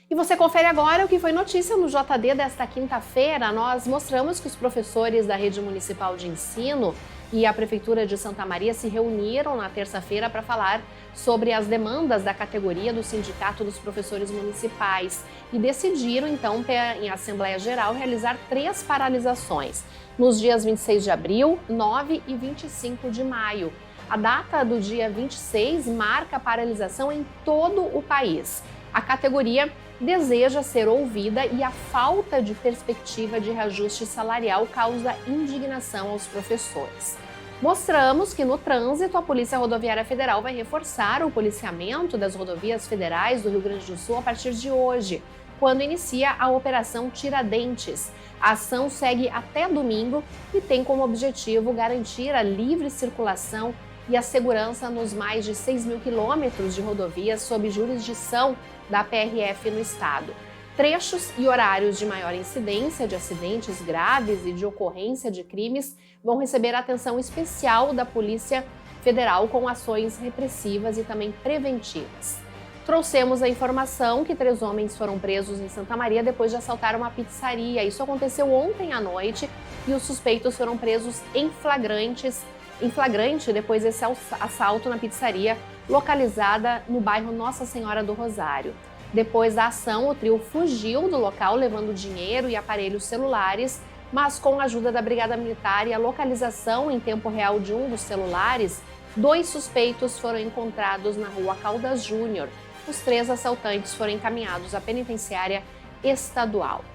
E você confere agora o que foi notícia no JD desta quinta-feira. Nós mostramos que os professores da Rede Municipal de Ensino e a Prefeitura de Santa Maria se reuniram na terça-feira para falar sobre as demandas da categoria do Sindicato dos Professores Municipais e decidiram, então, em Assembleia Geral, realizar 3 paralisações nos dias 26 de abril, 9 e 25 de maio. A data do dia 26 marca a paralisação em todo o país. A categoria deseja ser ouvida e a falta de perspectiva de reajuste salarial causa indignação aos professores. Mostramos que no trânsito a Polícia Rodoviária Federal vai reforçar o policiamento das rodovias federais do Rio Grande do Sul a partir de hoje, quando inicia a Operação Tiradentes. A ação segue até domingo e tem como objetivo garantir a livre circulação e a segurança nos mais de 6 mil quilômetros de rodovias sob jurisdição da PRF no estado. Trechos e horários de maior incidência de acidentes graves e de ocorrência de crimes vão receber atenção especial da Polícia Federal com ações repressivas e também preventivas. Trouxemos a informação que 3 homens foram presos em Santa Maria depois de assaltar uma pizzaria. Isso aconteceu ontem à noite e os suspeitos foram presos em flagrante depois desse assalto na pizzaria localizada no bairro Nossa Senhora do Rosário. Depois da ação, o trio fugiu do local levando dinheiro e aparelhos celulares, mas com a ajuda da Brigada Militar e a localização em tempo real de um dos celulares, 2 suspeitos foram encontrados na rua Caldas Júnior. Os 3 assaltantes foram encaminhados à penitenciária estadual.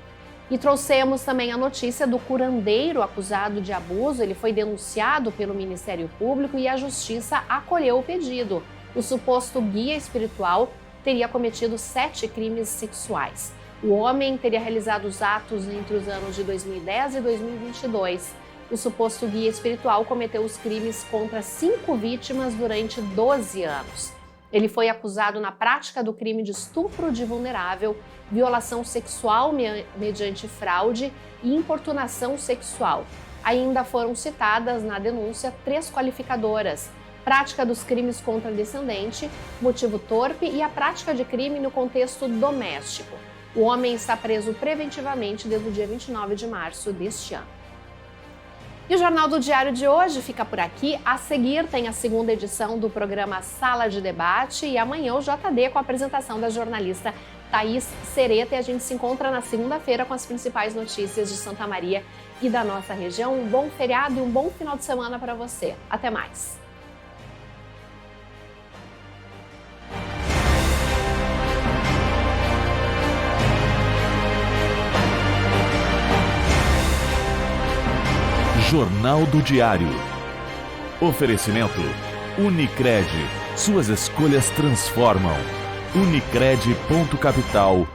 E trouxemos também a notícia do curandeiro acusado de abuso. Ele foi denunciado pelo Ministério Público e a Justiça acolheu o pedido. O suposto guia espiritual teria cometido 7 crimes sexuais. O homem teria realizado os atos entre os anos de 2010 e 2022. O suposto guia espiritual cometeu os crimes contra 5 vítimas durante 12 anos. Ele foi acusado na prática do crime de estupro de vulnerável, violação sexual mediante fraude e importunação sexual. Ainda foram citadas na denúncia 3 qualificadoras: prática dos crimes contra descendente, motivo torpe e a prática de crime no contexto doméstico. O homem está preso preventivamente desde o dia 29 de março deste ano. E o Jornal do Diário de hoje fica por aqui. A seguir tem a 2ª edição do programa Sala de Debate e amanhã o JD com a apresentação da jornalista Thaís Sereta. E a gente se encontra na segunda-feira com as principais notícias de Santa Maria e da nossa região. Um bom feriado e um bom final de semana para você. Até mais! Jornal do Diário. Oferecimento Unicred. Suas escolhas transformam. Unicred.capital